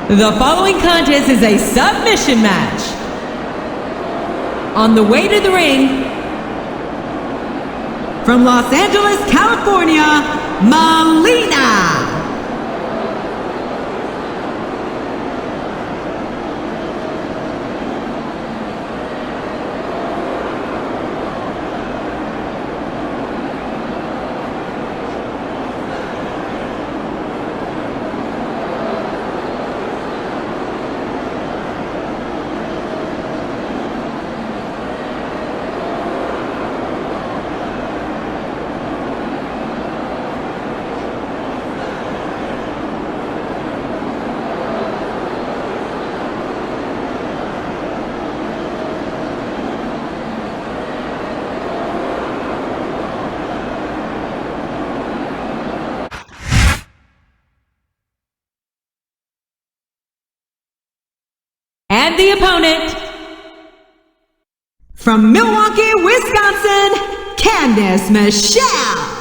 The following contest is a submission match. On the way to the ring, from Los Angeles, California, Melina. And the opponent, from Milwaukee, Wisconsin, Candice Michelle.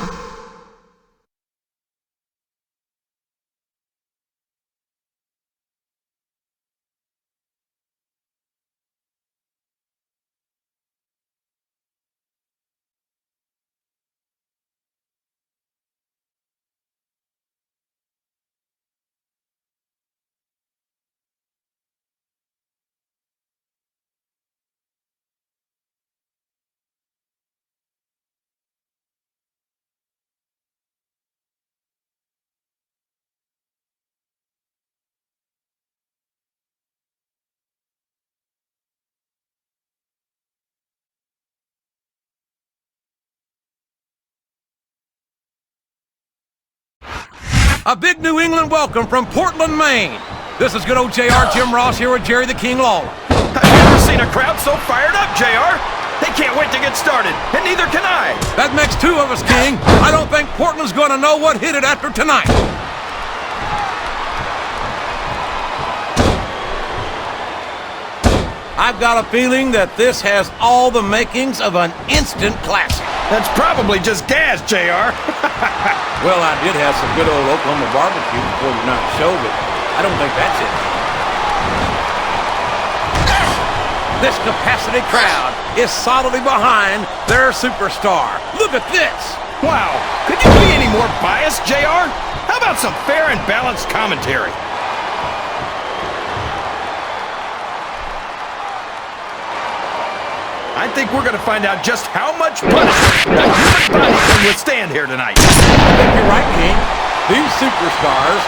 A big New England welcome from Portland, Maine. This is good old JR Jim Ross here with Jerry the King Lawler. I've never seen a crowd so fired up, JR. They can't wait to get started, and neither can I. That makes two of us, King. I don't think Portland's going to know what hit it after tonight. I've got a feeling that this has all the makings of an instant classic. That's probably just gas, JR. Well, I did have some good old Oklahoma barbecue before tonight's show, but I don't think that's it. This capacity crowd is solidly behind their superstar. Look at this. Wow, could you be any more biased, JR? How about some fair and balanced commentary? I think we're going to find out just how much punishment the human body can withstand here tonight. I think you're right, King. These superstars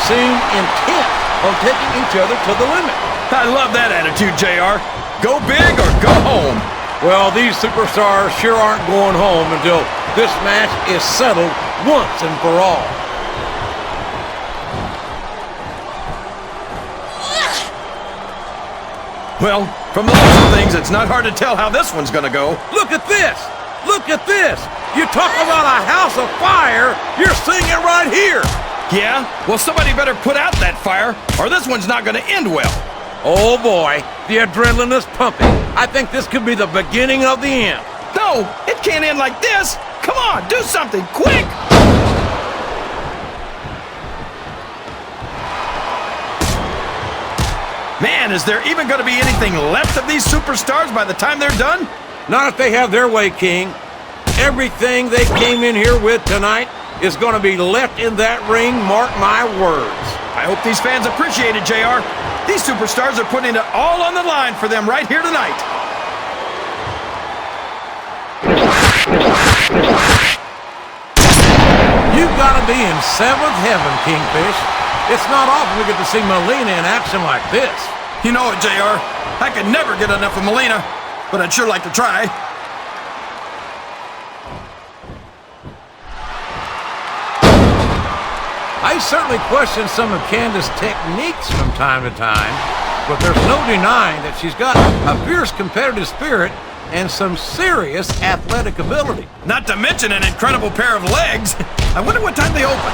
seem intent on taking each other to the limit. I love that attitude, JR. Go big or go home. Well, these superstars sure aren't going home until this match is settled once and for all. Well, from the looks of things, it's not hard to tell how this one's gonna go. Look at this! Look at this! You talk about a house of fire, you're seeing it right here! Yeah? Well, somebody better put out that fire, or this one's not gonna end well. Oh boy, the adrenaline is pumping. I think this could be the beginning of the end. No, it can't end like this! Come on, do something, quick! Man, is there even going to be anything left of these superstars by the time they're done? Not if they have their way, King. Everything they came in here with tonight is going to be left in that ring, mark my words. I hope these fans appreciate it, JR. These superstars are putting it all on the line for them right here tonight. You've got to be in seventh heaven, Kingfish. It's not often we get to see Melina in action like this. You know it, JR. I could never get enough of Melina, but I'd sure like to try. I certainly question some of Candice's techniques from time to time, but there's no denying that she's got a fierce competitive spirit and some serious athletic ability. Not to mention an incredible pair of legs. I wonder what time they open.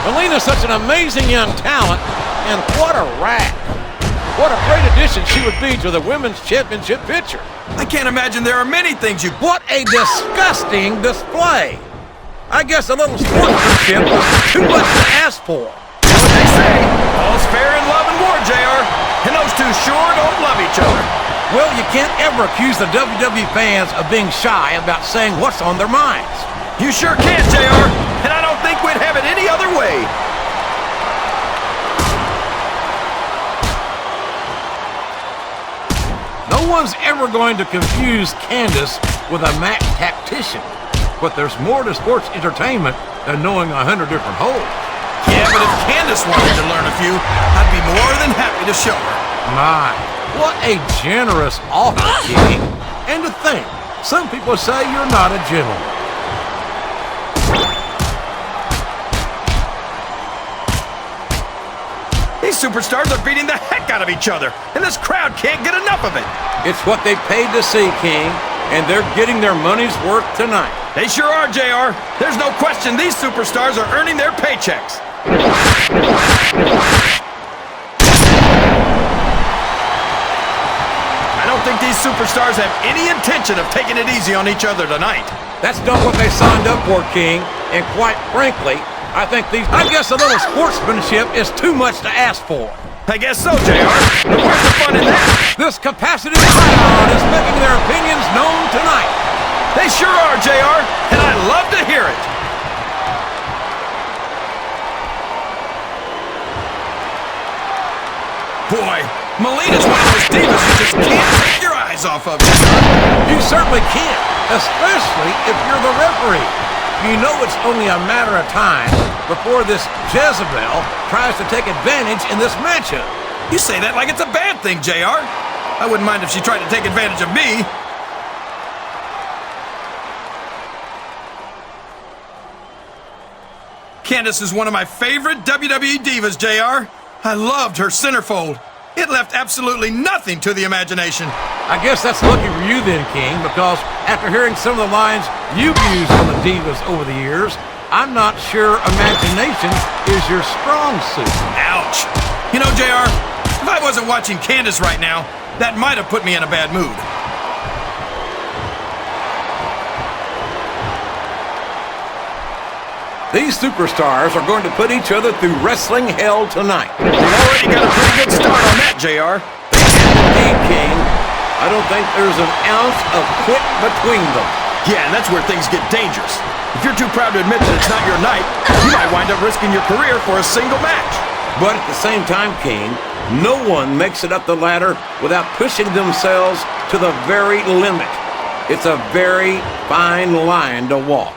Melina's such an amazing young talent, and what a rack. What a great addition she would be to the women's championship picture. I can't imagine there are many things you... What a disgusting display. I guess a little sportsmanship was too much to ask for. What they say, all's fair in love and war, JR. And those two sure don't love each other. Well, you can't ever accuse the WWE fans of being shy about saying what's on their minds. You sure can, JR. And I don't think we'd have it any other way. No one's ever going to confuse Candice with a Mac tactician. But there's more to sports entertainment than knowing 100 different holds. Yeah, but if Candice wanted to learn a few, I'd be more than happy to show her. My, what a generous offer, King. And to think, some people say you're not a gentleman. These superstars are beating the heck out of each other, and this crowd can't get enough of it. It's what they paid to see, King, and they're getting their money's worth tonight. They sure are, JR. There's no question these superstars are earning their paychecks. I don't think these superstars have any intention of taking it easy on each other tonight. That's not what they signed up for, King, and quite frankly, I guess a little sportsmanship is too much to ask for. I guess so, JR. But where's the fun in that? This capacitive crowd is making their opinions known tonight. They sure are, JR, and I love to hear it. Boy, Melina's one of those divas you just can't take your eyes off of. You certainly can't, especially if you're the referee. You know it's only a matter of time before this Jezebel tries to take advantage in this matchup. You say that like it's a bad thing, JR. I wouldn't mind if she tried to take advantage of me. Candice is one of my favorite WWE divas, JR. I loved her centerfold. It left absolutely nothing to the imagination. I guess that's lucky for you then, King, because after hearing some of the lines you've used on the divas over the years, I'm not sure imagination is your strong suit. Ouch. You know, JR, if I wasn't watching Candice right now, that might have put me in a bad mood. These superstars are going to put each other through wrestling hell tonight. They've already got a pretty good start on that, JR. Indeed, King. I don't think there's an ounce of quit between them. Yeah, and that's where things get dangerous. If you're too proud to admit that it's not your night, you might wind up risking your career for a single match. But at the same time, King, no one makes it up the ladder without pushing themselves to the very limit. It's a very fine line to walk.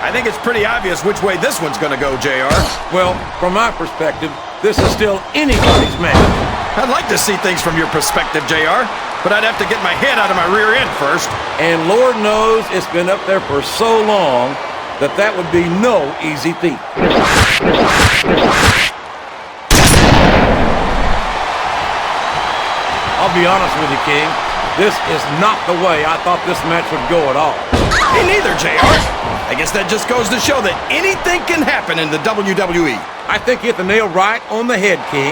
I think it's pretty obvious which way this one's gonna go, JR. Well, from my perspective, this is still anybody's match. I'd like to see things from your perspective, JR, but I'd have to get my head out of my rear end first. And Lord knows it's been up there for so long that that would be no easy feat. I'll be honest with you, King. This is not the way I thought this match would go at all. Me neither, JR. I guess that just goes to show that anything can happen in the WWE. I think you hit the nail right on the head, King.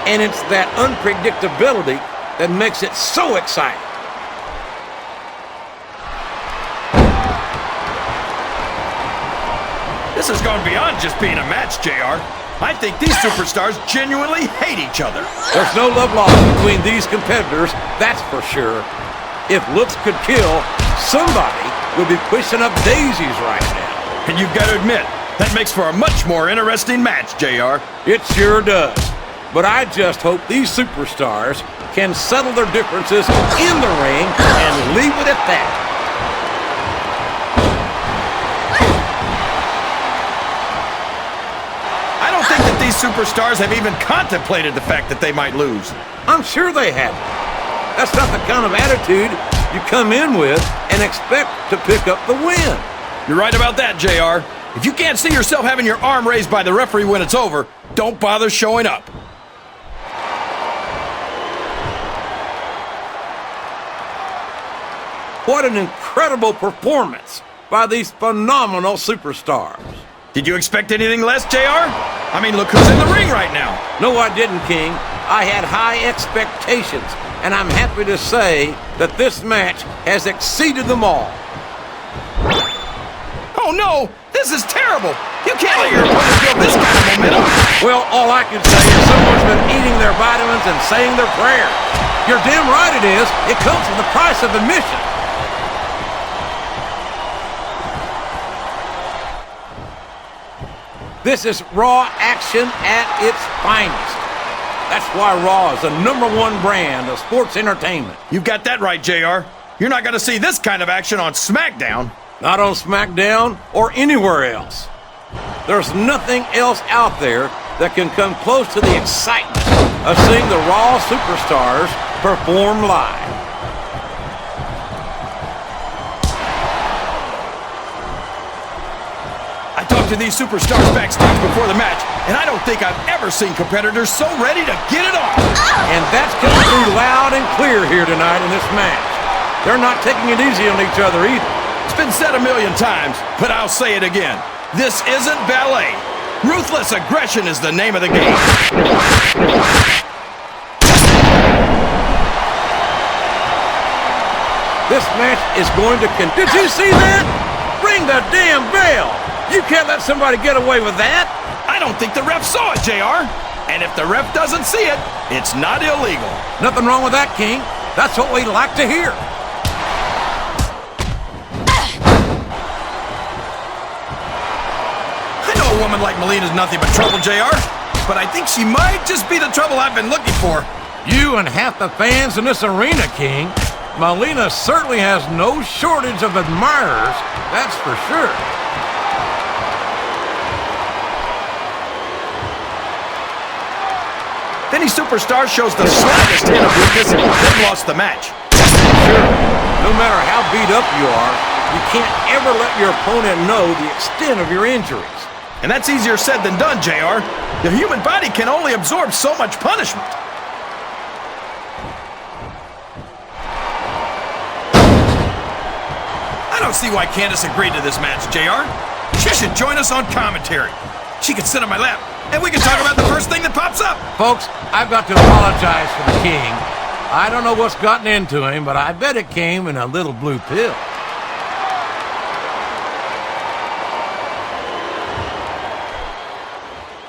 And it's that unpredictability that makes it so exciting. This has gone beyond just being a match, JR. I think these superstars genuinely hate each other. There's no love lost between these competitors, that's for sure. If looks could kill, somebody would be pushing up daisies right now. And you've got to admit, that makes for a much more interesting match, JR. It sure does. But I just hope these superstars can settle their differences in the ring and leave it at that. I don't think that these superstars have even contemplated the fact that they might lose. I'm sure they haven't. That's not the kind of attitude you come in with and expect to pick up the win. You're right about that, JR. If you can't see yourself having your arm raised by the referee when it's over, don't bother showing up. What an incredible performance by these phenomenal superstars. Did you expect anything less, JR? I mean, look who's in the ring right now. No, I didn't, King. I had high expectations, and I'm happy to say that this match has exceeded them all. Oh no! This is terrible! You can't let your opponent build this kind of momentum! Well, all I can say is someone's been eating their vitamins and saying their prayers. You're damn right it is. It comes with the price of admission. This is Raw action at its finest. That's why Raw is the #1 brand of sports entertainment. You've got that right, JR. You're not going to see this kind of action on SmackDown. Not on SmackDown or anywhere else. There's nothing else out there that can come close to the excitement of seeing the Raw superstars perform live. I talked to these superstars backstage before the match, and I don't think I've ever seen competitors so ready to get it on. And that's coming through loud and clear here tonight in this match. They're not taking it easy on each other either. It's been said a million times, but I'll say it again. This isn't ballet. Ruthless aggression is the name of the game. This match is going to continue. Did you see that? Ring the damn bell. You can't let somebody get away with that. I don't think the ref saw it, JR. And if the ref doesn't see it, it's not illegal. Nothing wrong with that, King. That's what we like to hear. I know a woman like Melina's nothing but trouble, JR. But I think she might just be the trouble I've been looking for. You and half the fans in this arena, King. Melina certainly has no shortage of admirers, that's for sure. Any superstar shows the slightest hint of weakness, they've lost the match. Sure, no matter how beat up you are, you can't ever let your opponent know the extent of your injuries. And that's easier said than done, JR. The human body can only absorb so much punishment. I don't see why Candice agreed to this match, JR. She should join us on commentary. She could sit on my lap, and we can talk about the first thing that pops up. Folks, I've got to apologize for the King. I don't know what's gotten into him, but I bet it came in a little blue pill.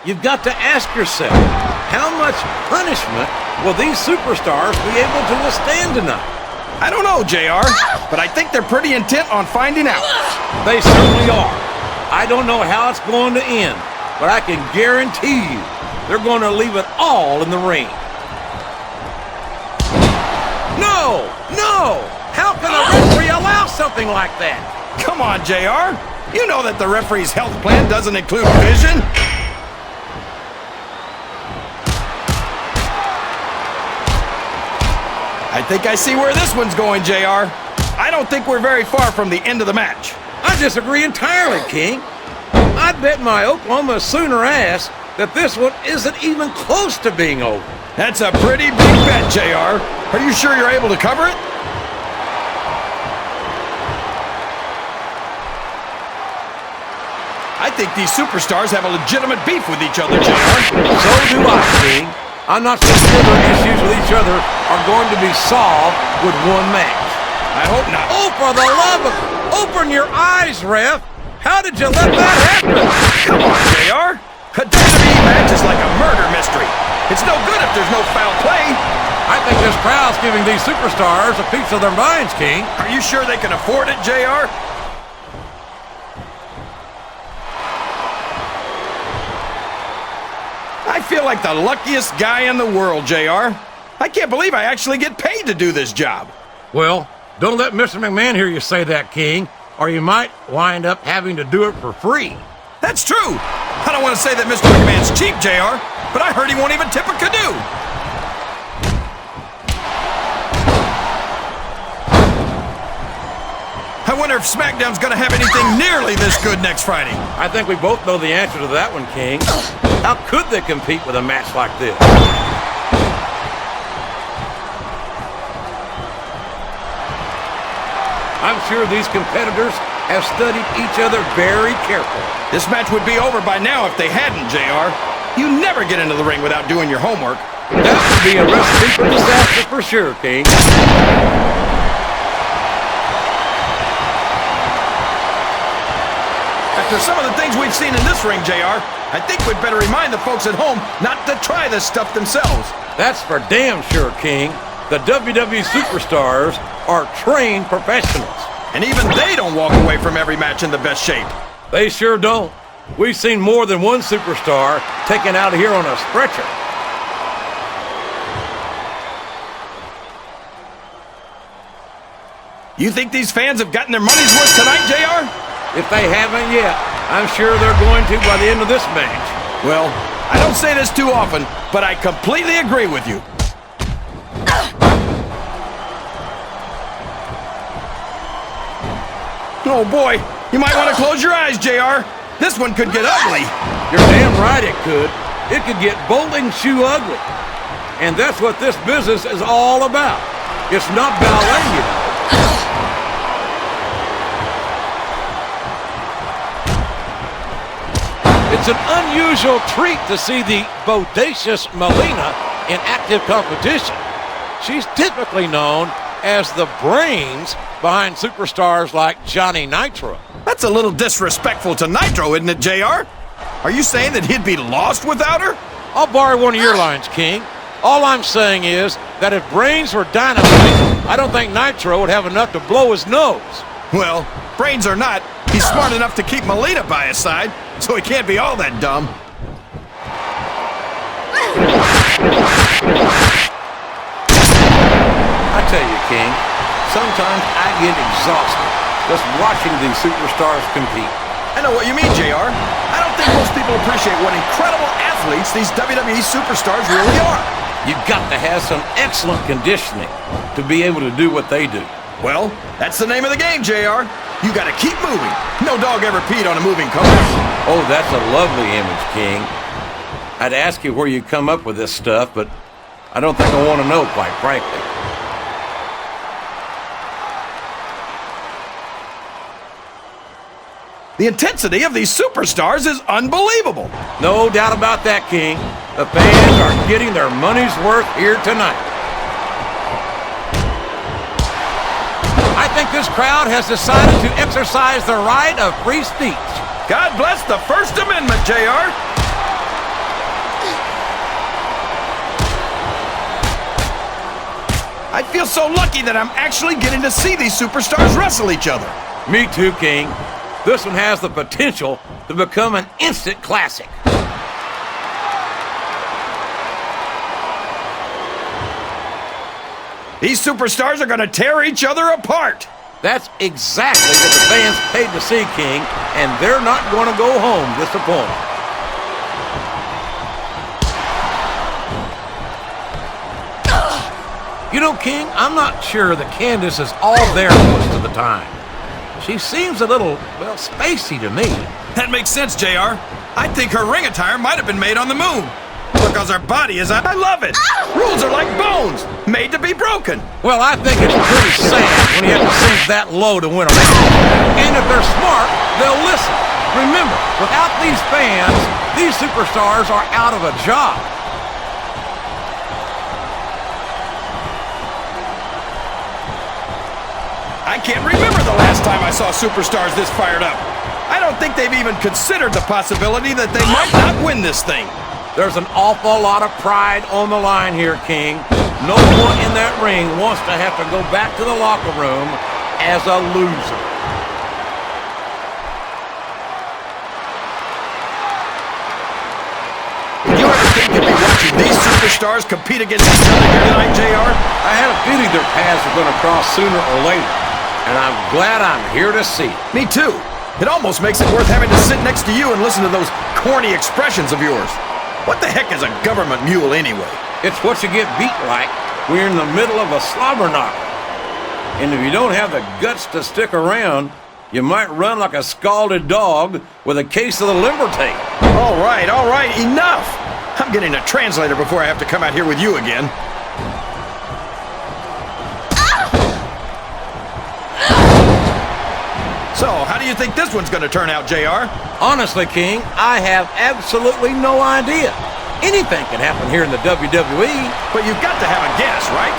You've got to ask yourself, how much punishment will these superstars be able to withstand tonight? I don't know, JR, but I think they're pretty intent on finding out. They certainly are. I don't know how it's going to end, but I can guarantee you they're going to leave it all in the ring. No! No! How can a referee allow something like that? Come on, JR. You know that the referee's health plan doesn't include vision. I think I see where this one's going, JR. I don't think we're very far from the end of the match. I disagree entirely, King. I'd bet my Oklahoma Sooner ass that this one isn't even close to being over. That's a pretty big bet, JR. Are you sure you're able to cover it? I think these superstars have a legitimate beef with each other, JR. So do I, King. I'm not so sure their issues with each other are going to be solved with one match. I hope not. Oh, for the love of... Open your eyes, ref! How did you let that happen? Come on, JR. A WWE match is like a murder mystery. It's no good if there's no foul play. I think this crowd's giving these superstars a piece of their minds, King. Are you sure they can afford it, JR? I feel like the luckiest guy in the world, JR. I can't believe I actually get paid to do this job. Well, don't let Mr. McMahon hear you say that, King, or you might wind up having to do it for free. That's true. I don't want to say that Mr. McMahon's cheap, JR, but I heard he won't even tip a canoe. I wonder if SmackDown's going to have anything nearly this good next Friday. I think we both know the answer to that one, King. How could they compete with a match like this? I'm sure these competitors have studied each other very carefully. This match would be over by now if they hadn't, JR. You never get into the ring without doing your homework. That would be a recipe for disaster for sure, King. After some of the things we've seen in this ring, JR, I think we'd better remind the folks at home not to try this stuff themselves. That's for damn sure, King. The WWE Superstars are trained professionals. And even they don't walk away from every match in the best shape. They sure don't. We've seen more than one superstar taken out of here on a stretcher. You think these fans have gotten their money's worth tonight, JR? If they haven't yet, I'm sure they're going to by the end of this match. Well, I don't say this too often, but I completely agree with you. Oh boy, you might want to close your eyes, JR. This one could get ugly. You're damn right it could. It could get bowling shoe ugly. And that's what this business is all about. It's not ballet, you know. It's an unusual treat to see the bodacious Melina in active competition. She's typically known as the brains behind superstars like Johnny Nitro. That's a little disrespectful to Nitro, isn't it, JR? Are you saying that he'd be lost without her? I'll borrow one of your lines, King. All I'm saying is that if brains were dynamite, I don't think Nitro would have enough to blow his nose. Well, brains or not, he's smart enough to keep Melina by his side, so he can't be all that dumb. I tell you, King, sometimes I get exhausted just watching these superstars compete. I know what you mean, JR. I don't think most people appreciate what incredible athletes these WWE superstars really are. You've got to have some excellent conditioning to be able to do what they do. Well, that's the name of the game, JR. You gotta keep moving. No dog ever peed on a moving coach. Oh, that's a lovely image, King. I'd ask you where you come up with this stuff, but I don't think I want to know, quite frankly. The intensity of these superstars is unbelievable. No doubt about that, King. The fans are getting their money's worth here tonight. I think this crowd has decided to exercise the right of free speech. God bless the First Amendment, JR. I feel so lucky that I'm actually getting to see these superstars wrestle each other. Me too, King. This one has the potential to become an instant classic. These superstars are going to tear each other apart. That's exactly what the fans paid to see, King, and they're not going to go home disappointed. You know, King, I'm not sure that Candice is all there most of the time. She seems a little, well, spacey to me. That makes sense, JR. I think her ring attire might have been made on the moon. Because her body is, I love it. Rules are like bones, made to be broken. Well, I think it's pretty sad when you have to sink that low to win a match. And if they're smart, they'll listen. Remember, without these fans, these superstars are out of a job. I can't remember the last time I saw superstars this fired up. I don't think they've even considered the possibility that they might not win this thing. There's an awful lot of pride on the line here, King. No one in that ring wants to have to go back to the locker room as a loser. Did you ever think you'd be watching these superstars compete against each other here tonight, JR? I had a feeling their paths were going to cross sooner or later, and I'm glad I'm here to see it. Me too. It almost makes it worth having to sit next to you and listen to those corny expressions of yours. What the heck is a government mule anyway? It's what you get beat like when you're in the middle of a slobber knocker. And if you don't have the guts to stick around, you might run like a scalded dog with a case of the limber tape. All right, enough! I'm getting a translator before I have to come out here with you again. So, how do you think this one's going to turn out, JR? Honestly, King, I have absolutely no idea. Anything can happen here in the WWE. But you've got to have a guess, right?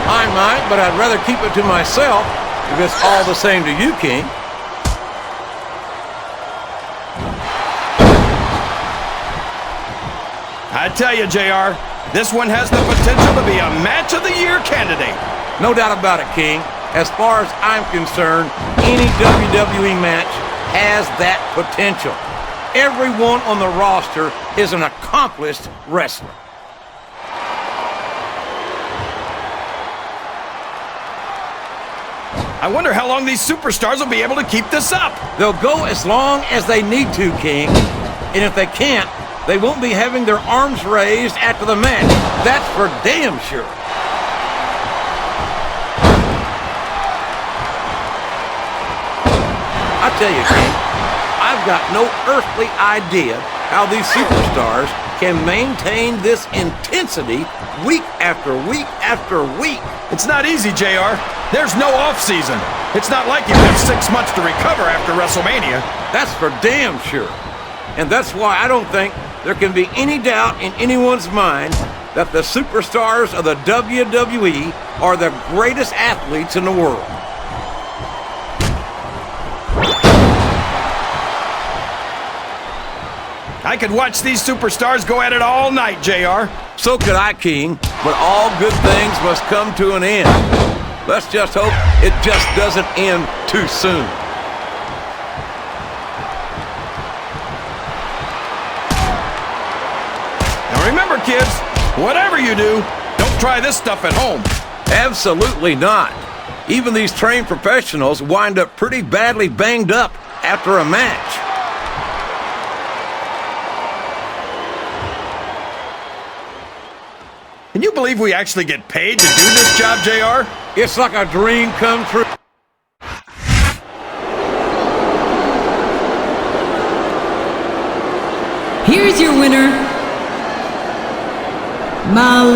I might, but I'd rather keep it to myself if it's all the same to you, King. I tell you, JR, this one has the potential to be a Match of the Year candidate. No doubt about it, King. As far as I'm concerned, any WWE match has that potential. Everyone on the roster is an accomplished wrestler. I wonder how long these superstars will be able to keep this up. They'll go as long as they need to, King. And if they can't, they won't be having their arms raised after the match. That's for damn sure. I tell you, King, I've got no earthly idea how these superstars can maintain this intensity week after week after week. It's not easy, JR. There's no off-season. It's not like you have 6 months to recover after WrestleMania. That's for damn sure. And that's why I don't think there can be any doubt in anyone's mind that the superstars of the WWE are the greatest athletes in the world. I could watch these superstars go at it all night, JR. So could I, King, but all good things must come to an end. Let's just hope it just doesn't end too soon. Now remember, kids, whatever you do, don't try this stuff at home. Absolutely not. Even these trained professionals wind up pretty badly banged up after a match. Can you believe we actually get paid to do this job, JR? It's like a dream come true. Here's your winner, Melina.